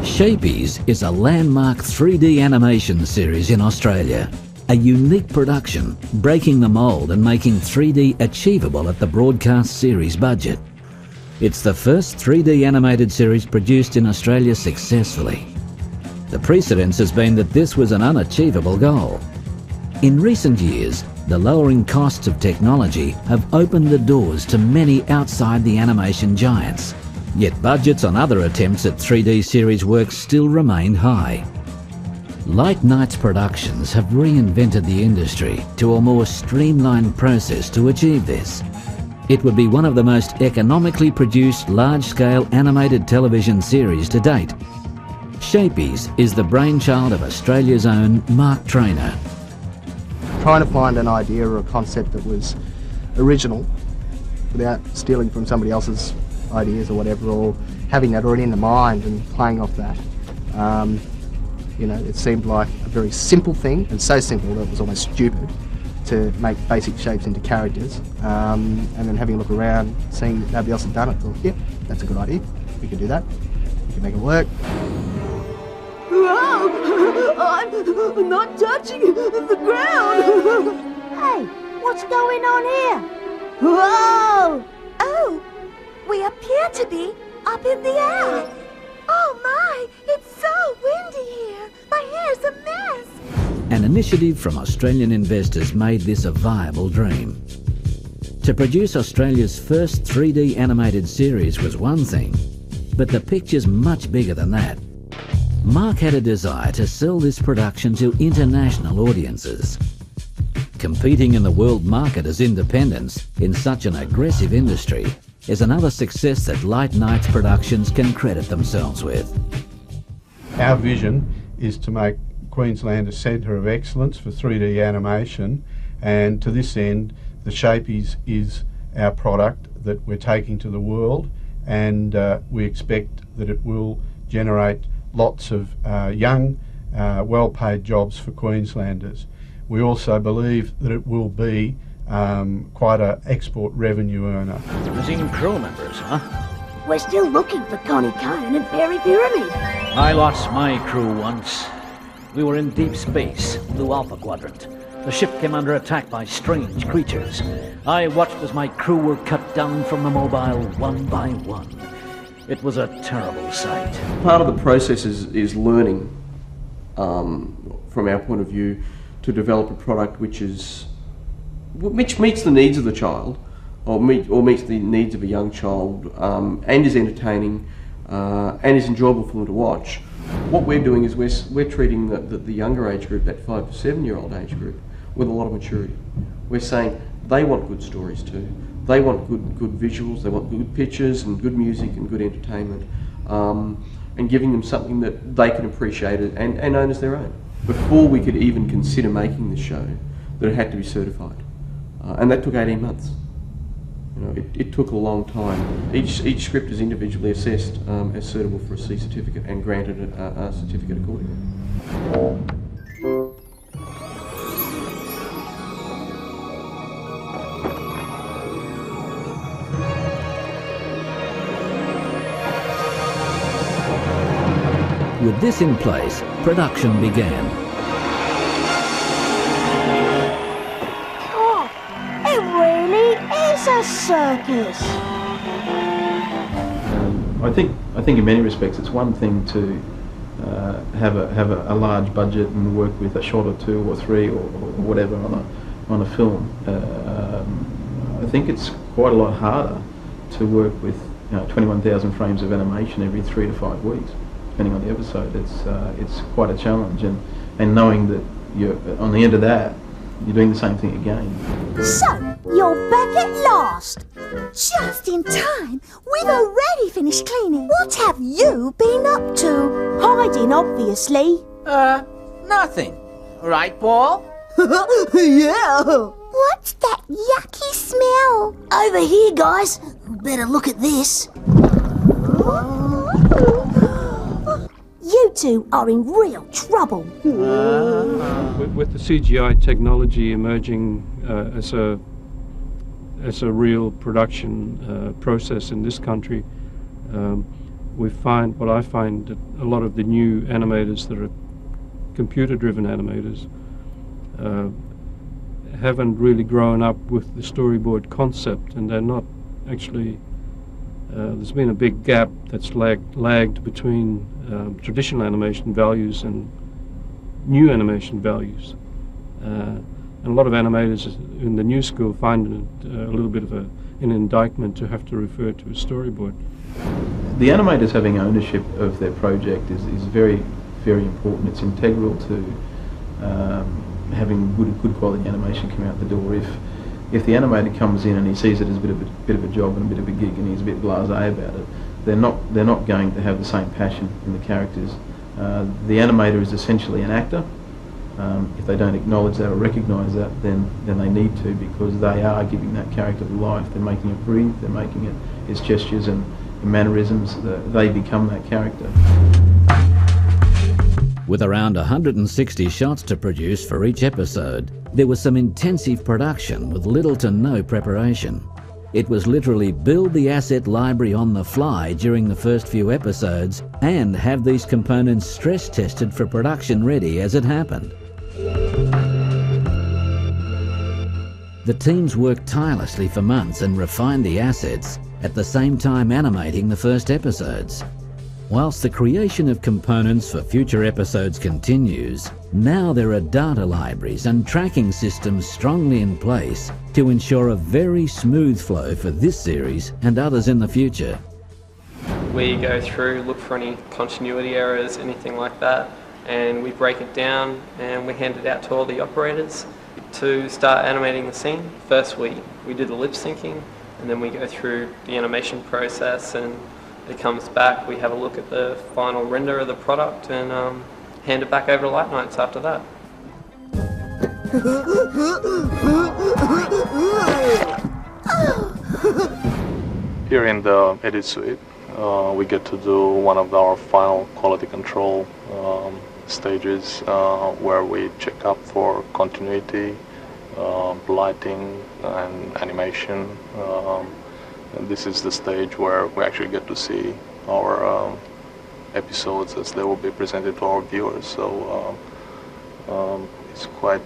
Shapies is a landmark 3D animation series in Australia. A unique production, breaking the mould and making 3D achievable at the broadcast series budget. It's the first 3D animated series produced in Australia successfully. The precedence has been that this was an unachievable goal. In recent years, the lowering costs of technology have opened the doors to many outside the animation giants. Yet budgets on other attempts at 3D series work still remain high. Light Night's productions have reinvented the industry to a more streamlined process to achieve this. It would be one of the most economically produced large-scale animated television series to date. Shapies is the brainchild of Australia's own Mark Traynor. Trying to find an idea or a concept that was original without stealing from somebody else's ideas or whatever, or having that already in the mind and playing off that. You know, it seemed like a very simple thing, and so simple that it was almost stupid, to make basic shapes into characters. And then having a look around, seeing that nobody else had done it, thought, yep, that's a good idea. We can do that. We can make it work. Whoa! I'm not touching the ground! Hey, what's going on here? Whoa! Oh, we appear to be up in the air. Oh my, it's so windy here. My hair's a mess. An initiative from Australian investors made this a viable dream. To produce Australia's first 3D animated series was one thing, but the picture's much bigger than that. Mark had a desire to sell this production to international audiences. Competing in the world market as independents in such an aggressive industry is another success that Light Night's productions can credit themselves with. Our vision is to make Queensland a centre of excellence for 3D animation, and to this end the Shapies is our product that we're taking to the world, and we expect that it will generate lots of young, well-paid jobs for Queenslanders. We also believe that it will be quite an export revenue earner. Missing crew members, huh? We're still looking for Connie Cullen and Perry Pyramid. I lost my crew once. We were in deep space, Blue Alpha Quadrant. The ship came under attack by strange creatures. I watched as my crew were cut down from the mobile one by one. It was a terrible sight. Part of the process is learning, from our point of view, to develop a product which meets the needs of the child, or meets the needs of a young child, and is entertaining, and is enjoyable for them to watch. What we're doing is we're treating the younger age group, that 5 to 7 year old age group, with a lot of maturity. We're saying they want good stories too. They want good visuals, they want good pictures and good music and good entertainment, and giving them something that they can appreciate and own as their own. Before we could even consider making the show, that it had to be certified. And that took 18 months. You know, it took a long time. Each script is individually assessed as suitable for a C certificate and granted a certificate accordingly. With this in place, production began. Oh, it really is a circus. I think in many respects it's one thing to have a large budget and work with a shot or two or three or whatever on a film. I think it's quite a lot harder to work with 21,000 frames of animation every 3 to 5 weeks. Depending on the episode, it's quite a challenge, and knowing that you're on the end of that, you're doing the same thing again. So, you're back at last. Just in time. We've already finished cleaning. What have you been up to? Hiding, obviously. Nothing. Right, Paul? Yeah. What's that yucky smell? Over here, guys. Better look at this. You two are in real trouble. With the CGI technology emerging as a real production process in this country, what I find that a lot of the new animators that are computer-driven animators haven't really grown up with the storyboard concept, and they're not actually. There's been a big gap that's lagged between traditional animation values and new animation values. And a lot of animators in the new school find it a little bit of an indictment to have to refer to a storyboard. The animators having ownership of their project is very, very important. It's integral to having good quality animation come out the door. If the animator comes in and he sees it as a bit of a job and a bit of a gig and he's a bit blasé about it, they're not going to have the same passion in the characters. The animator is essentially an actor. If they don't acknowledge that or recognise that, then they need to, because they are giving that character life. They're making it breathe. They're making it its gestures and mannerisms. They become that character. With around 160 shots to produce for each episode, there was some intensive production with little to no preparation. It was literally build the asset library on the fly during the first few episodes and have these components stress tested for production ready as it happened. The teams worked tirelessly for months and refined the assets, at the same time animating the first episodes. Whilst the creation of components for future episodes continues, now there are data libraries and tracking systems strongly in place to ensure a very smooth flow for this series and others in the future. We go through, look for any continuity errors, anything like that, and we break it down and we hand it out to all the operators to start animating the scene. First we do the lip syncing, and then we go through the animation process, and it comes back, we have a look at the final render of the product and hand it back over to Light Nights after that. Here in the edit suite, we get to do one of our final quality control stages where we check up for continuity, lighting and animation. And this is the stage where we actually get to see our episodes as they will be presented to our viewers. So it's quite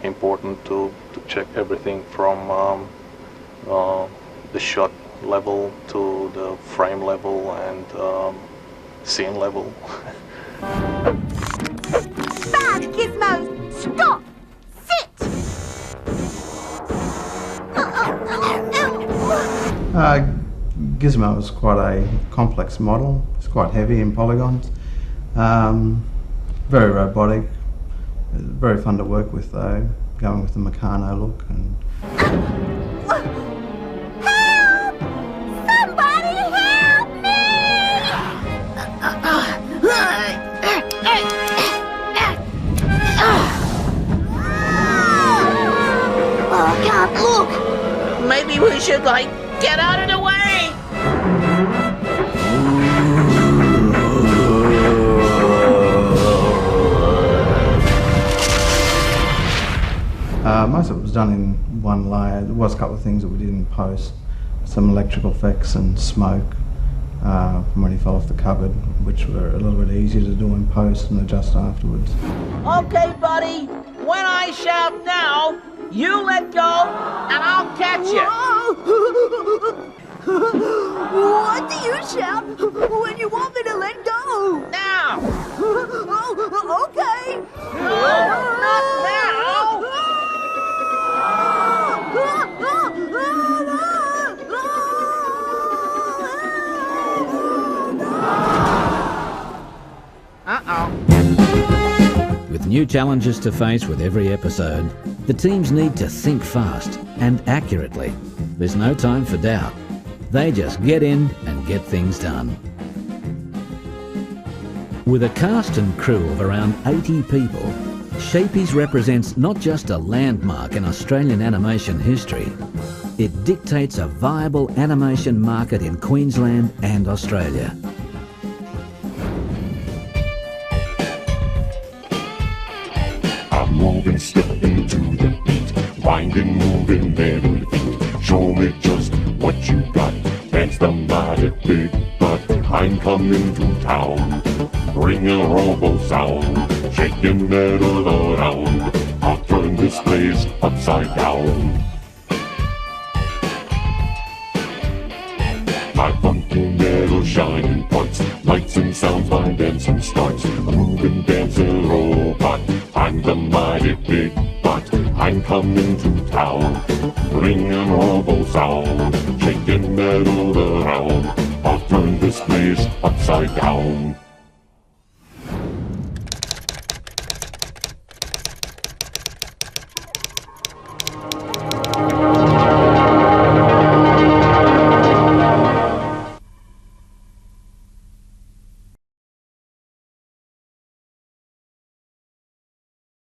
important to check everything from the shot level to the frame level and scene level. Bad Gizmo! Stop! Sit! Gizmo is quite a complex model. It's quite heavy in polygons. Very robotic. Very fun to work with though, going with the McKeown look. And Help! Somebody help me! Oh, I can't look. Maybe we should, get out of the way. Most of it was done in one layer. There was a couple of things that we did in post. Some electrical effects and smoke from when he fell off the cupboard, which were a little bit easier to do in post and adjust afterwards. Okay, buddy. When I shout now, you let go, and I'll catch you. What do you shout when you want me to let go? Now. Oh, okay. No, not now. Uh-oh. With new challenges to face with every episode, the teams need to think fast and accurately. There's no time for doubt. They just get in and get things done. With a cast and crew of around 80 people, Shapies represents not just a landmark in Australian animation history, it dictates a viable animation market in Queensland and Australia. I'm moving, stepping to the beat, winding, moving, never feet. Show me just what you got. That's the mighty big butt. I'm coming to town, bringing a robo sound, shaking metal around. I'll turn this place upside down. My funky metal shining parts, lights and sounds, my dancing starts. A moving dancing robot, I'm the mighty big bot. I'm coming to town, bringing robo sound, shaking metal around. I'll turn this place upside down.